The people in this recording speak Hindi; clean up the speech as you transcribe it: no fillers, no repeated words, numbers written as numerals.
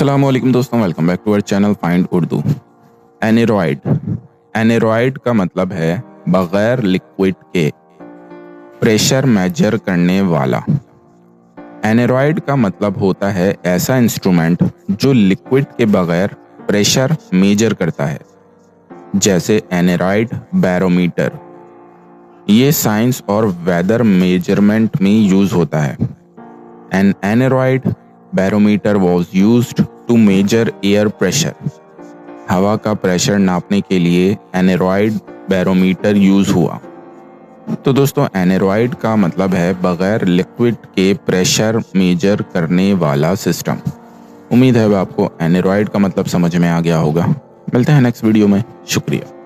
अस्सलाम वालेकुम दोस्तों, welcome back to our channel find Urdu. Aneroid aneroid का मतलब है बगैर लिक्विड के प्रेशर मेजर करने वाला। एनेरॉयड का मतलब होता है ऐसा इंस्ट्रूमेंट जो लिक्विड के बगैर प्रेशर मेजर करता है, जैसे एनेरॉयड बैरोमीटर। ये साइंस और वेदर मेजरमेंट में यूज होता है। An aneroid barometer was used to measure air pressure. हवा का प्रेशर नापने के लिए एनेरॉयड बैरोमीटर यूज हुआ। तो दोस्तों, एनेरॉयड का मतलब है बगैर लिक्विड के प्रेशर मेजर करने वाला सिस्टम। उम्मीद है आपको एनेरॉयड का मतलब समझ में आ गया होगा। मिलते हैं नेक्स्ट वीडियो में। शुक्रिया।